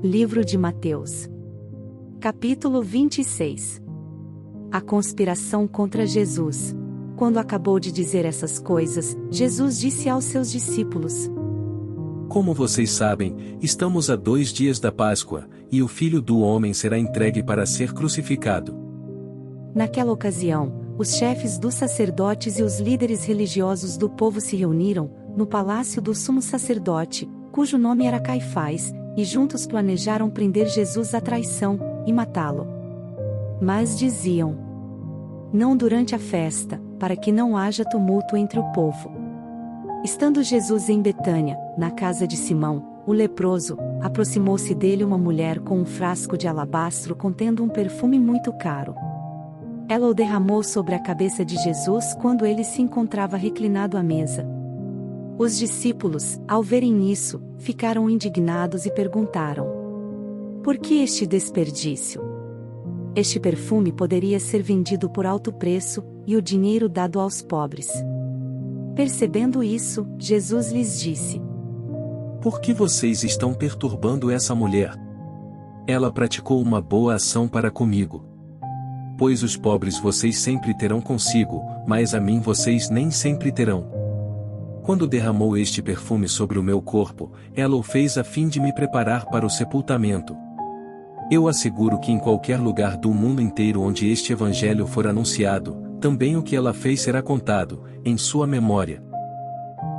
Livro de Mateus. Capítulo 26. A conspiração contra Jesus. Quando acabou de dizer essas coisas, Jesus disse aos seus discípulos: Como vocês sabem, estamos a 2 dias da Páscoa, e o Filho do Homem será entregue para ser crucificado. Naquela ocasião, os chefes dos sacerdotes e os líderes religiosos do povo se reuniram, no palácio do sumo sacerdote, cujo nome era Caifás, e juntos planejaram prender Jesus à traição, e matá-lo. Mas diziam: não durante a festa, para que não haja tumulto entre o povo. Estando Jesus em Betânia, na casa de Simão, o leproso, aproximou-se dele uma mulher com um frasco de alabastro contendo um perfume muito caro. Ela o derramou sobre a cabeça de Jesus quando ele se encontrava reclinado à mesa. Os discípulos, ao verem isso, ficaram indignados e perguntaram: por que este desperdício? Este perfume poderia ser vendido por alto preço, e o dinheiro dado aos pobres. Percebendo isso, Jesus lhes disse: por que vocês estão perturbando essa mulher? Ela praticou uma boa ação para comigo. Pois os pobres vocês sempre terão consigo, mas a mim vocês nem sempre terão. Quando derramou este perfume sobre o meu corpo, ela o fez a fim de me preparar para o sepultamento. Eu asseguro que em qualquer lugar do mundo inteiro onde este evangelho for anunciado, também o que ela fez será contado, em sua memória.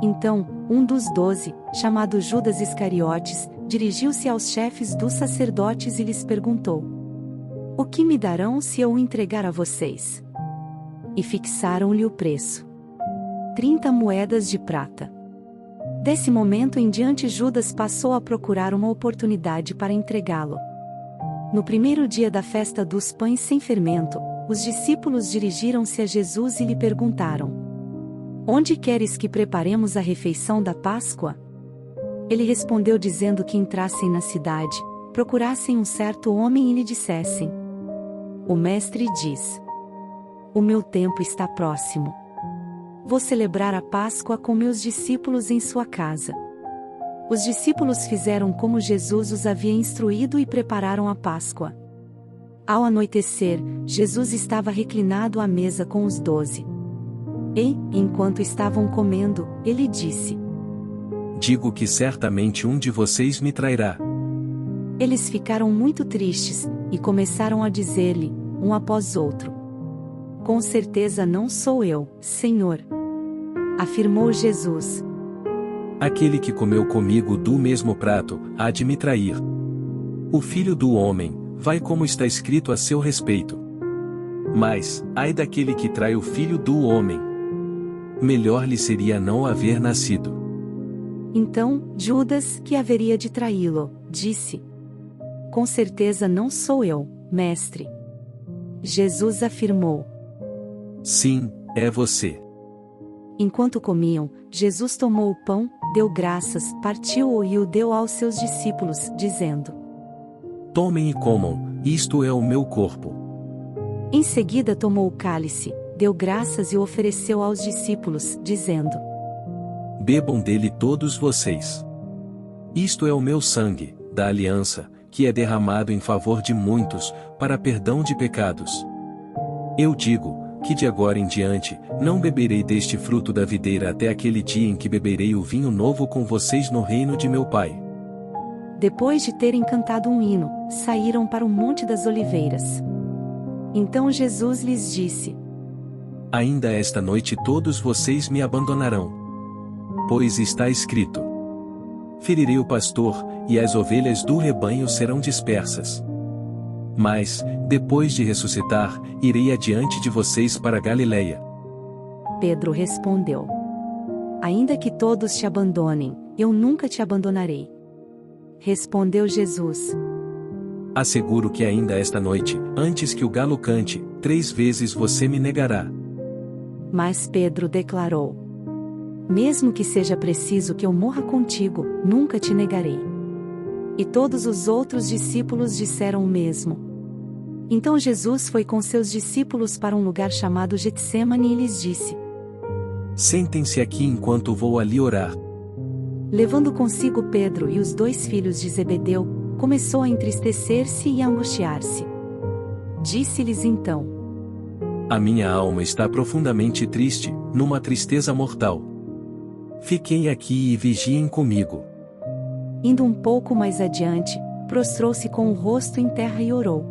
Então, um dos 12, chamado Judas Iscariotes, dirigiu-se aos chefes dos sacerdotes e lhes perguntou: o que me darão se eu o entregar a vocês? E fixaram-lhe o preço: 30 moedas de prata. Desse momento em diante Judas passou a procurar uma oportunidade para entregá-lo. No primeiro dia da festa dos pães sem fermento, os discípulos dirigiram-se a Jesus e lhe perguntaram: onde queres que preparemos a refeição da Páscoa? Ele respondeu dizendo que entrassem na cidade, procurassem um certo homem e lhe dissessem: o mestre diz: o meu tempo está próximo. Vou celebrar a Páscoa com meus discípulos em sua casa. Os discípulos fizeram como Jesus os havia instruído e prepararam a Páscoa. Ao anoitecer, Jesus estava reclinado à mesa com os 12. E, enquanto estavam comendo, ele disse: digo que certamente um de vocês me trairá. Eles ficaram muito tristes, e começaram a dizer-lhe, um após outro: com certeza não sou eu, Senhor. Afirmou Jesus: aquele que comeu comigo do mesmo prato, há de me trair. O Filho do Homem, vai como está escrito a seu respeito. Mas, ai daquele que trai o Filho do Homem. Melhor lhe seria não haver nascido. Então, Judas, que haveria de traí-lo, disse: com certeza não sou eu, mestre. Jesus afirmou: sim, é você. Enquanto comiam, Jesus tomou o pão, deu graças, partiu-o e o deu aos seus discípulos, dizendo: tomem e comam, isto é o meu corpo. Em seguida tomou o cálice, deu graças e o ofereceu aos discípulos, dizendo: bebam dele todos vocês. Isto é o meu sangue, da aliança, que é derramado em favor de muitos, para perdão de pecados. Eu digo que de agora em diante, não beberei deste fruto da videira até aquele dia em que beberei o vinho novo com vocês no reino de meu Pai. Depois de terem cantado um hino, saíram para o Monte das Oliveiras. Então Jesus lhes disse: ainda esta noite todos vocês me abandonarão. Pois está escrito: ferirei o pastor, e as ovelhas do rebanho serão dispersas. Mas, depois de ressuscitar, irei adiante de vocês para Galiléia. Pedro respondeu: ainda que todos te abandonem, eu nunca te abandonarei. Respondeu Jesus: asseguro que ainda esta noite, antes que o galo cante, 3 vezes você me negará. Mas Pedro declarou: mesmo que seja preciso que eu morra contigo, nunca te negarei. E todos os outros discípulos disseram o mesmo. Então Jesus foi com seus discípulos para um lugar chamado Getsêmani e lhes disse: sentem-se aqui enquanto vou ali orar. Levando consigo Pedro e os 2 filhos de Zebedeu, começou a entristecer-se e a angustiar-se. Disse-lhes então: A minha alma está profundamente triste, numa tristeza mortal. Fiquem aqui e vigiem comigo. Indo um pouco mais adiante, prostrou-se com o rosto em terra e orou: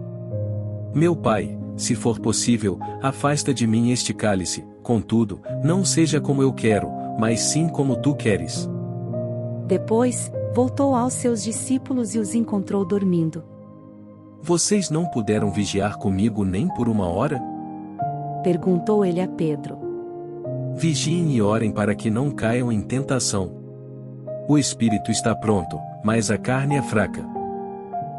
Meu Pai, se for possível, afasta de mim este cálice, contudo, não seja como eu quero, mas sim como tu queres. Depois, voltou aos seus discípulos e os encontrou dormindo. Vocês não puderam vigiar comigo nem por uma hora? Perguntou ele a Pedro. Vigiem e orem para que não caiam em tentação. O espírito está pronto, mas a carne é fraca.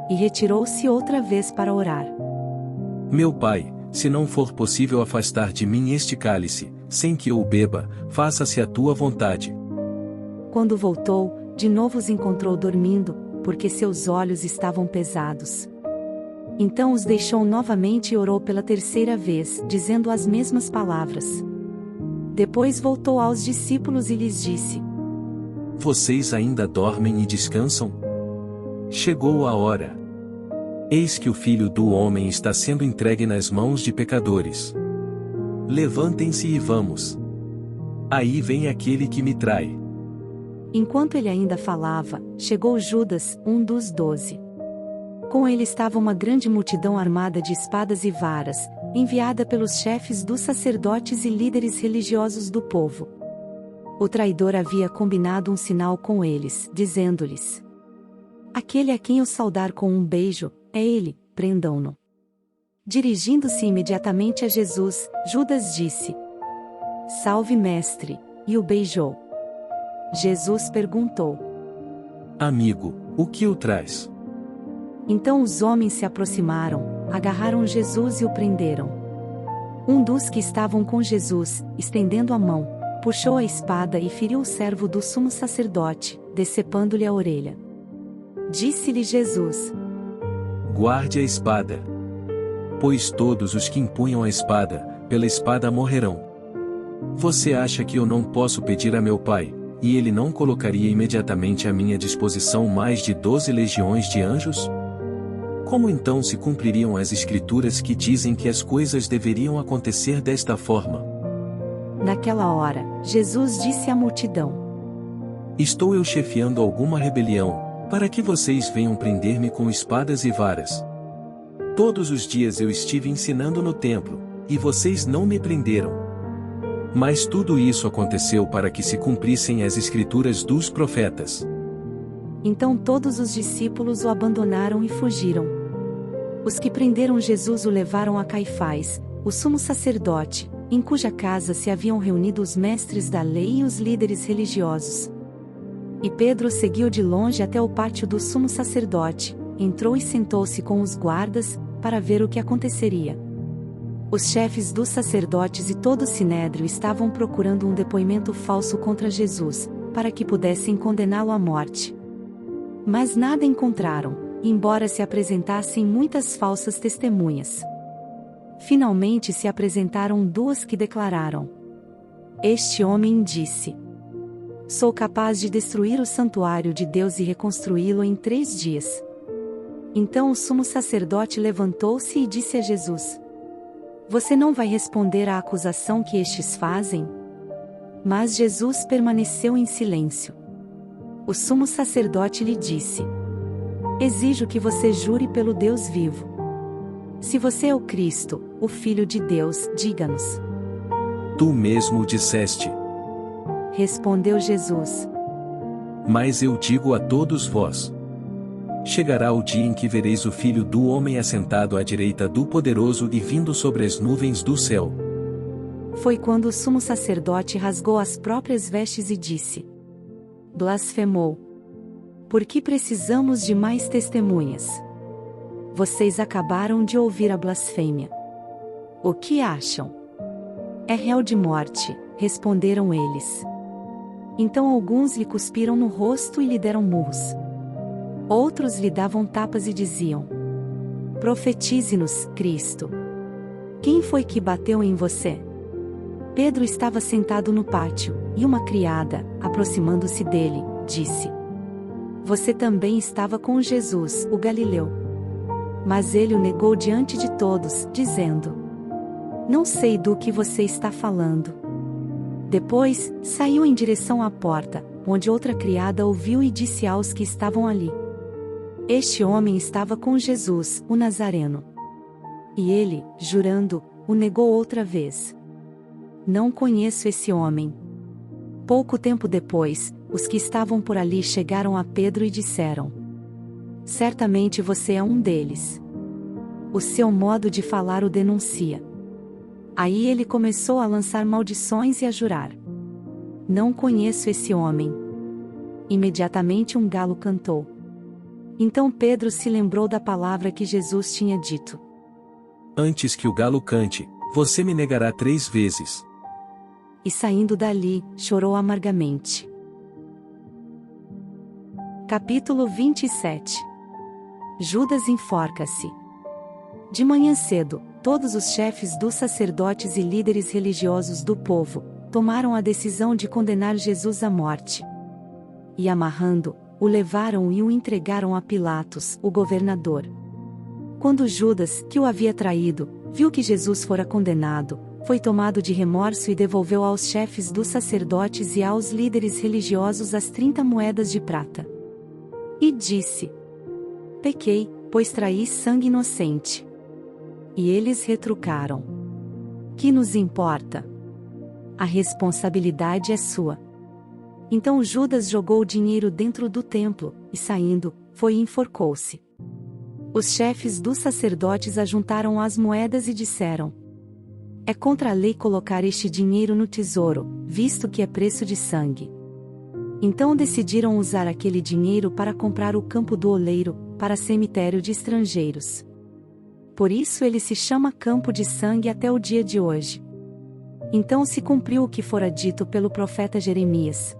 E retirou-se outra vez para orar. Meu Pai, se não for possível afastar de mim este cálice, sem que eu o beba, faça-se a tua vontade. Quando voltou, de novo os encontrou dormindo, porque seus olhos estavam pesados. Então os deixou novamente e orou pela terceira vez, dizendo as mesmas palavras. Depois voltou aos discípulos e lhes disse: Vocês ainda dormem e descansam? Chegou a hora. Eis que o Filho do Homem está sendo entregue nas mãos de pecadores. Levantem-se e vamos. Aí vem aquele que me trai. Enquanto ele ainda falava, chegou Judas, um dos 12. Com ele estava uma grande multidão armada de espadas e varas, enviada pelos chefes dos sacerdotes e líderes religiosos do povo. O traidor havia combinado um sinal com eles, dizendo-lhes: Aquele a quem eu saudar com um beijo, é ele, prendam-no. Dirigindo-se imediatamente a Jesus, Judas disse: Salve, mestre, e o beijou. Jesus perguntou: Amigo, o que o traz? Então os homens se aproximaram, agarraram Jesus e o prenderam. Um dos que estavam com Jesus, estendendo a mão, puxou a espada e feriu o servo do sumo sacerdote, decepando-lhe a orelha. Disse-lhe Jesus: Guarde a espada. Pois todos os que empunham a espada, pela espada morrerão. Você acha que eu não posso pedir a meu Pai, e ele não colocaria imediatamente à minha disposição mais de 12 legiões de anjos? Como então se cumpririam as escrituras que dizem que as coisas deveriam acontecer desta forma? Naquela hora, Jesus disse à multidão: Estou eu chefiando alguma rebelião, para que vocês venham prender-me com espadas e varas? Todos os dias eu estive ensinando no templo, e vocês não me prenderam. Mas tudo isso aconteceu para que se cumprissem as escrituras dos profetas. Então todos os discípulos o abandonaram e fugiram. Os que prenderam Jesus o levaram a Caifás, o sumo sacerdote, em cuja casa se haviam reunido os mestres da lei e os líderes religiosos. E Pedro seguiu de longe até o pátio do sumo sacerdote, entrou e sentou-se com os guardas, para ver o que aconteceria. Os chefes dos sacerdotes e todo o sinédrio estavam procurando um depoimento falso contra Jesus, para que pudessem condená-lo à morte. Mas nada encontraram, embora se apresentassem muitas falsas testemunhas. Finalmente se apresentaram duas que declararam: Este homem disse: Sou capaz de destruir o santuário de Deus e reconstruí-lo em 3 dias. Então o sumo sacerdote levantou-se e disse a Jesus: Você não vai responder à acusação que estes fazem? Mas Jesus permaneceu em silêncio. O sumo sacerdote lhe disse: Exijo que você jure pelo Deus vivo. Se você é o Cristo, o Filho de Deus, diga-nos. Tu mesmo disseste. Respondeu Jesus: Mas eu digo a todos vós: chegará o dia em que vereis o Filho do Homem assentado à direita do Poderoso e vindo sobre as nuvens do céu. Foi quando o sumo sacerdote rasgou as próprias vestes e disse: Blasfemou. Por que precisamos de mais testemunhas? Vocês acabaram de ouvir a blasfêmia. O que acham? É réu de morte, responderam eles. Então alguns lhe cuspiram no rosto e lhe deram murros. Outros lhe davam tapas e diziam: Profetize-nos, Cristo. Quem foi que bateu em você? Pedro estava sentado no pátio, e uma criada, aproximando-se dele, disse: você também estava com Jesus, o Galileu. Mas ele o negou diante de todos, dizendo: não sei do que você está falando. Depois, saiu em direção à porta, onde outra criada ouviu e disse aos que estavam ali: este homem estava com Jesus, o Nazareno. E ele, jurando, o negou outra vez: não conheço esse homem. Pouco tempo depois, os que estavam por ali chegaram a Pedro e disseram: certamente você é um deles. O seu modo de falar o denuncia. Aí ele começou a lançar maldições e a jurar: não conheço esse homem. Imediatamente um galo cantou. Então Pedro se lembrou da palavra que Jesus tinha dito: antes que o galo cante, você me negará 3 vezes. E saindo dali, chorou amargamente. Capítulo 27. Judas enforca-se. De manhã cedo, todos os chefes dos sacerdotes e líderes religiosos do povo tomaram a decisão de condenar Jesus à morte. E amarrando, o levaram e o entregaram a Pilatos, o governador. Quando Judas, que o havia traído, viu que Jesus fora condenado, foi tomado de remorso e devolveu aos chefes dos sacerdotes e aos líderes religiosos as 30 moedas de prata. E disse: pequei, pois traí sangue inocente. E eles retrucaram: que nos importa? A responsabilidade é sua. Então Judas jogou o dinheiro dentro do templo, e saindo, foi e enforcou-se. Os chefes dos sacerdotes ajuntaram as moedas e disseram: é contra a lei colocar este dinheiro no tesouro, visto que é preço de sangue. Então decidiram usar aquele dinheiro para comprar o campo do oleiro, para cemitério de estrangeiros. Por isso ele se chama Campo de Sangue até o dia de hoje. Então se cumpriu o que fora dito pelo profeta Jeremias.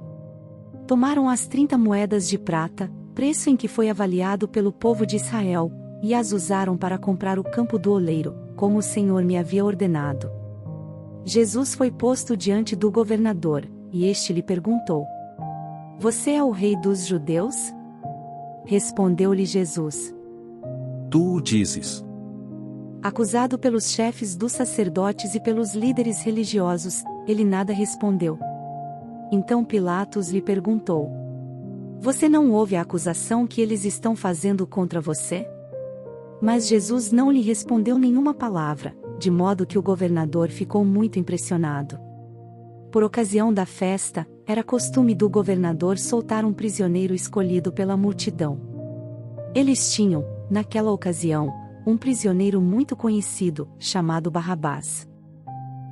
Tomaram as 30 moedas de prata, preço em que foi avaliado pelo povo de Israel, e as usaram para comprar o campo do oleiro, como o Senhor me havia ordenado. Jesus foi posto diante do governador, e este lhe perguntou: você é o rei dos judeus? Respondeu-lhe Jesus: tu o dizes. Acusado pelos chefes dos sacerdotes e pelos líderes religiosos, ele nada respondeu. Então Pilatos lhe perguntou: você não ouve a acusação que eles estão fazendo contra você? Mas Jesus não lhe respondeu nenhuma palavra, de modo que o governador ficou muito impressionado. Por ocasião da festa, era costume do governador soltar um prisioneiro escolhido pela multidão. Eles tinham, naquela ocasião, um prisioneiro muito conhecido, chamado Barrabás.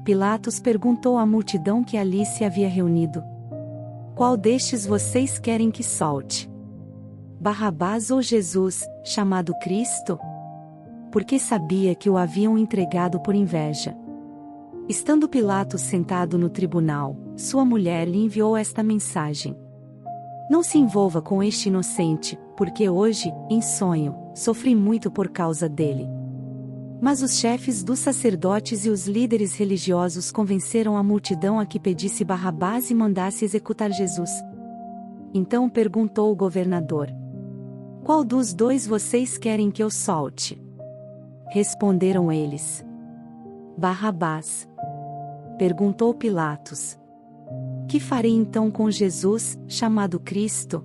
Pilatos perguntou à multidão que ali se havia reunido: qual destes vocês querem que solte? Barrabás ou Jesus, chamado Cristo? Porque sabia que o haviam entregado por inveja. Estando Pilatos sentado no tribunal, sua mulher lhe enviou esta mensagem: não se envolva com este inocente, porque hoje, em sonho, sofri muito por causa dele. Mas os chefes dos sacerdotes e os líderes religiosos convenceram a multidão a que pedisse Barrabás e mandasse executar Jesus. Então perguntou o governador: qual dos dois vocês querem que eu solte? Responderam eles: Barrabás. Perguntou Pilatos: que farei então com Jesus, chamado Cristo?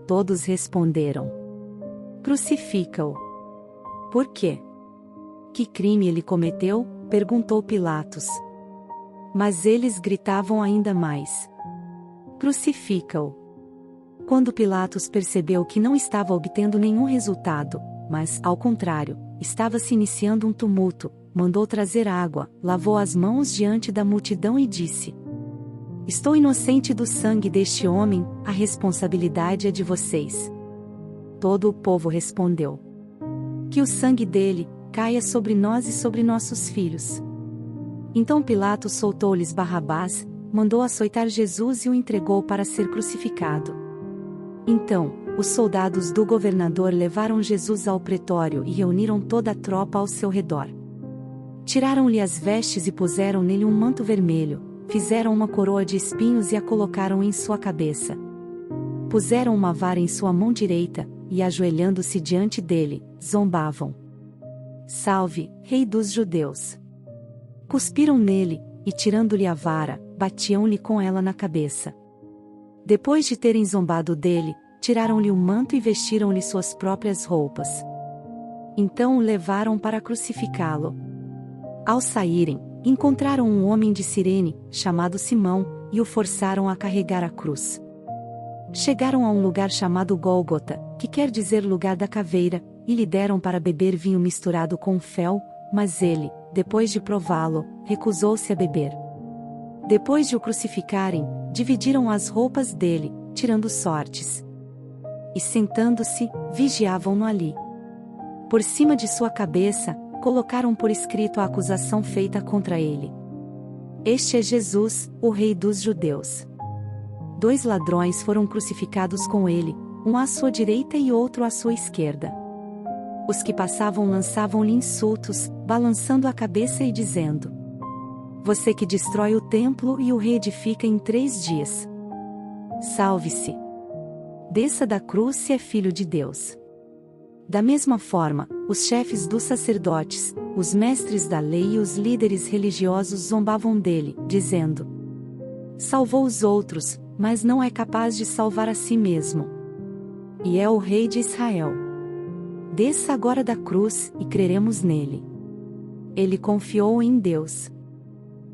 Todos responderam: crucifica-o. Por quê? Que crime ele cometeu? Perguntou Pilatos. Mas eles gritavam ainda mais: crucifica-o. Quando Pilatos percebeu que não estava obtendo nenhum resultado, mas, ao contrário, estava se iniciando um tumulto, mandou trazer água, lavou as mãos diante da multidão e disse: estou inocente do sangue deste homem, a responsabilidade é de vocês. Todo o povo respondeu: que o sangue dele caia sobre nós e sobre nossos filhos. Então Pilatos soltou-lhes Barrabás, mandou açoitar Jesus e o entregou para ser crucificado. Então, os soldados do governador levaram Jesus ao pretório e reuniram toda a tropa ao seu redor. Tiraram-lhe as vestes e puseram nele um manto vermelho, fizeram uma coroa de espinhos e a colocaram em sua cabeça. puseram uma vara em sua mão direita, e ajoelhando-se diante dele, zombavam. Salve, Rei dos Judeus! Cuspiram nele, e tirando-lhe a vara, batiam-lhe com ela na cabeça. Depois de terem zombado dele, tiraram-lhe o manto e vestiram-lhe suas próprias roupas. Então o levaram para crucificá-lo. Ao saírem, encontraram um homem de Cirene, chamado Simão, e o forçaram a carregar a cruz. Chegaram a um lugar chamado Gólgota, que quer dizer lugar da caveira, e lhe deram para beber vinho misturado com fel, mas ele, depois de prová-lo, recusou-se a beber. Depois de o crucificarem, dividiram as roupas dele, tirando sortes. E sentando-se, vigiavam-no ali. Por cima de sua cabeça, colocaram por escrito a acusação feita contra ele. Este é Jesus, o Rei dos Judeus. 2 ladrões foram crucificados com ele, um à sua direita e outro à sua esquerda. Os que passavam lançavam-lhe insultos, balançando a cabeça e dizendo: Você que destrói o templo e o reedifica em 3 dias. Salve-se! Desça da cruz se é filho de Deus. Da mesma forma, os chefes dos sacerdotes, os mestres da lei e os líderes religiosos zombavam dele, dizendo: Salvou os outros, mas não é capaz de salvar a si mesmo. E é o Rei de Israel. Desça agora da cruz, e creremos nele. Ele confiou em Deus.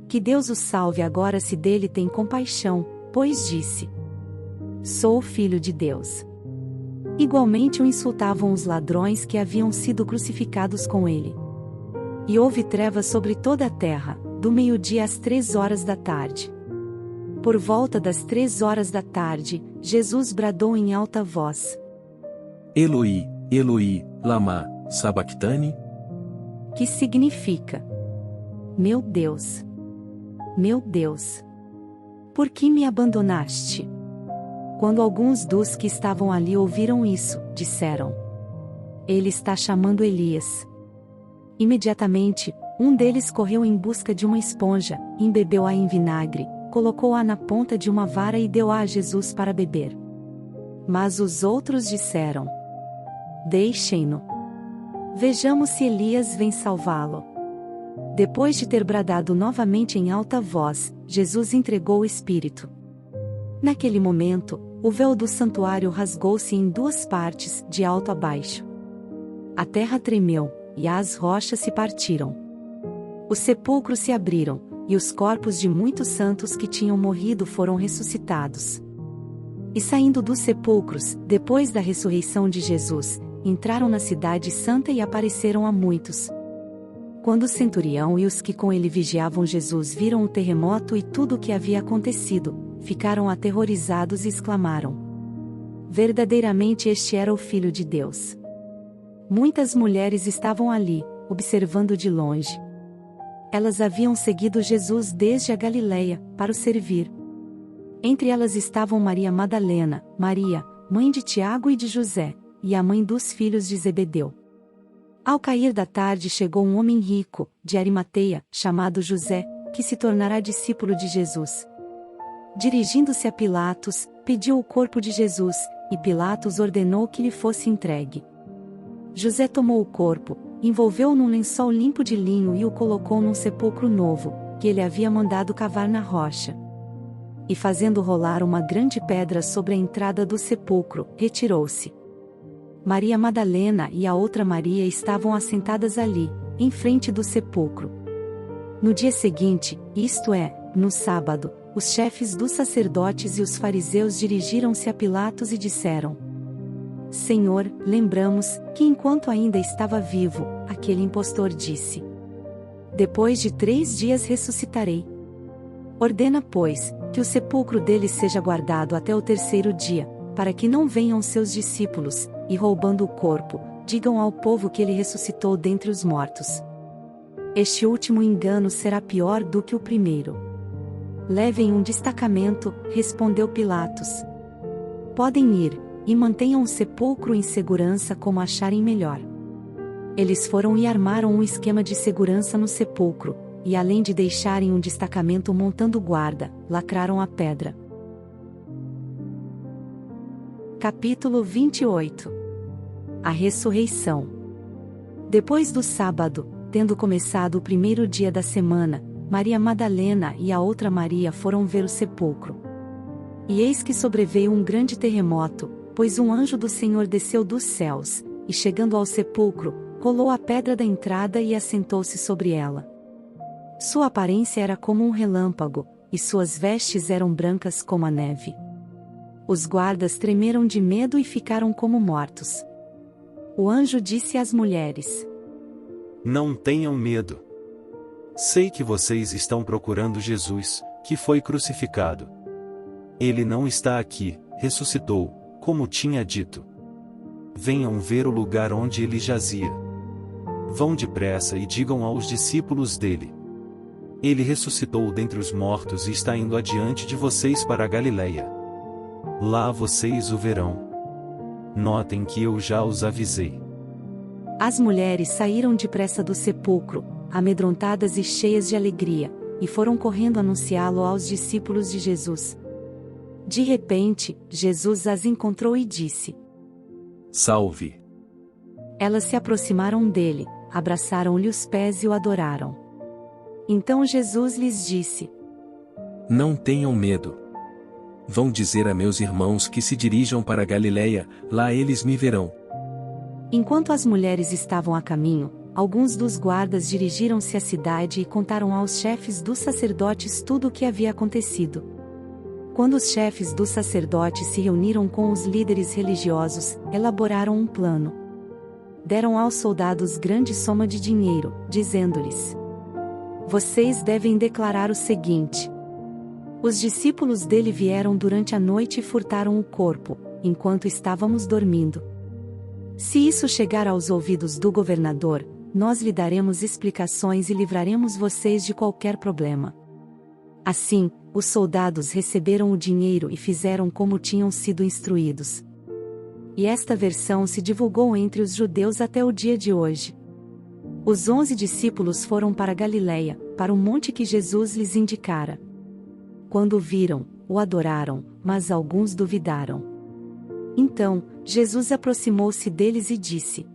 Que Deus o salve agora se dele tem compaixão, pois disse: Sou o Filho de Deus. Igualmente o insultavam os ladrões que haviam sido crucificados com ele. E houve trevas sobre toda a terra, do meio-dia às 3 horas da tarde. Por volta das 3 horas da tarde, Jesus bradou em alta voz: Eloi, Eloi, lama sabactani? Que significa: Meu Deus, por que me abandonaste? Quando alguns dos que estavam ali ouviram isso, disseram: Ele está chamando Elias. Imediatamente, um deles correu em busca de uma esponja, embebeu-a em vinagre, colocou-a na ponta de uma vara e deu-a a Jesus para beber. Mas os outros disseram: Deixem-no. Vejamos se Elias vem salvá-lo. Depois de ter bradado novamente em alta voz, Jesus entregou o Espírito. Naquele momento, o véu do santuário rasgou-se em 2 partes, de alto a baixo. A terra tremeu, e as rochas se partiram. Os sepulcros se abriram, e os corpos de muitos santos que tinham morrido foram ressuscitados. E saindo dos sepulcros, depois da ressurreição de Jesus, entraram na cidade santa e apareceram a muitos. Quando o centurião e os que com ele vigiavam Jesus viram o terremoto e tudo o que havia acontecido, ficaram aterrorizados e exclamaram: Verdadeiramente este era o Filho de Deus. Muitas mulheres estavam ali, observando de longe. Elas haviam seguido Jesus desde a Galileia, para o servir. Entre elas estavam Maria Madalena, Maria, mãe de Tiago e de José, e a mãe dos filhos de Zebedeu. Ao cair da tarde chegou um homem rico, de Arimateia, chamado José, que se tornará discípulo de Jesus. Dirigindo-se a Pilatos, pediu o corpo de Jesus, e Pilatos ordenou que lhe fosse entregue. José tomou o corpo, envolveu-o num lençol limpo de linho e o colocou num sepulcro novo, que ele havia mandado cavar na rocha. E fazendo rolar uma grande pedra sobre a entrada do sepulcro, retirou-se. Maria Madalena e a outra Maria estavam assentadas ali, em frente do sepulcro. No dia seguinte, isto é, no sábado, os chefes dos sacerdotes e os fariseus dirigiram-se a Pilatos e disseram: Senhor, lembramos que enquanto ainda estava vivo, aquele impostor disse: Depois de 3 dias ressuscitarei. Ordena, pois, que o sepulcro dele seja guardado até o 3º dia, para que não venham seus discípulos, e roubando o corpo, digam ao povo que ele ressuscitou dentre os mortos. Este último engano será pior do que o primeiro. Levem um destacamento, respondeu Pilatos. Podem ir, e mantenham o sepulcro em segurança como acharem melhor. Eles foram e armaram um esquema de segurança no sepulcro, e além de deixarem um destacamento montando guarda, lacraram a pedra. Capítulo 28. A ressurreição. Depois do sábado, tendo começado o primeiro dia da semana, Maria Madalena e a outra Maria foram ver o sepulcro. E eis que sobreveio um grande terremoto, pois um anjo do Senhor desceu dos céus, e chegando ao sepulcro, rolou a pedra da entrada e assentou-se sobre ela. Sua aparência era como um relâmpago, e suas vestes eram brancas como a neve. Os guardas tremeram de medo e ficaram como mortos. O anjo disse às mulheres: Não tenham medo. Sei que vocês estão procurando Jesus, que foi crucificado. Ele não está aqui, ressuscitou, como tinha dito. Venham ver o lugar onde ele jazia. Vão depressa e digam aos discípulos dele: Ele ressuscitou dentre os mortos e está indo adiante de vocês para a Galileia. Lá vocês o verão. Notem que eu já os avisei. As mulheres saíram depressa do sepulcro, amedrontadas e cheias de alegria, e foram correndo anunciá-lo aos discípulos de Jesus. De repente, Jesus as encontrou e disse: Salve! Elas se aproximaram dele, abraçaram-lhe os pés e o adoraram. Então Jesus lhes disse: Não tenham medo. Vão dizer a meus irmãos que se dirijam para a Galileia, lá eles me verão. Enquanto as mulheres estavam a caminho, alguns dos guardas dirigiram-se à cidade e contaram aos chefes dos sacerdotes tudo o que havia acontecido. Quando os chefes dos sacerdotes se reuniram com os líderes religiosos, elaboraram um plano. Deram aos soldados grande soma de dinheiro, dizendo-lhes: Vocês devem declarar o seguinte: Os discípulos dele vieram durante a noite e furtaram o corpo, enquanto estávamos dormindo. Se isso chegar aos ouvidos do governador, nós lhe daremos explicações e livraremos vocês de qualquer problema. Assim, os soldados receberam o dinheiro e fizeram como tinham sido instruídos. E esta versão se divulgou entre os judeus até o dia de hoje. Os 11 discípulos foram para Galileia, para o monte que Jesus lhes indicara. Quando o viram, o adoraram, mas alguns duvidaram. Então, Jesus aproximou-se deles e disse: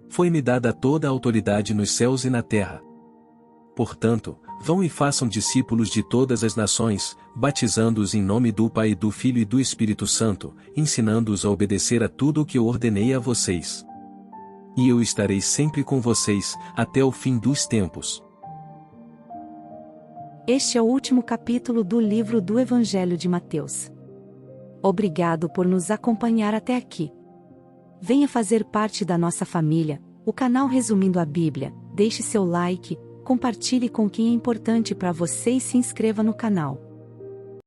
Foi-me dada toda a autoridade nos céus e na terra. Portanto, vão e façam discípulos de todas as nações, batizando-os em nome do Pai, do Filho e do Espírito Santo, ensinando-os a obedecer a tudo o que eu ordenei a vocês. E eu estarei sempre com vocês, até o fim dos tempos. Este é o último capítulo do livro do Evangelho de Mateus. Obrigado por nos acompanhar até aqui. Venha fazer parte da nossa família, o canal Resumindo a Bíblia. Deixe seu like, compartilhe com quem é importante para você e se inscreva no canal.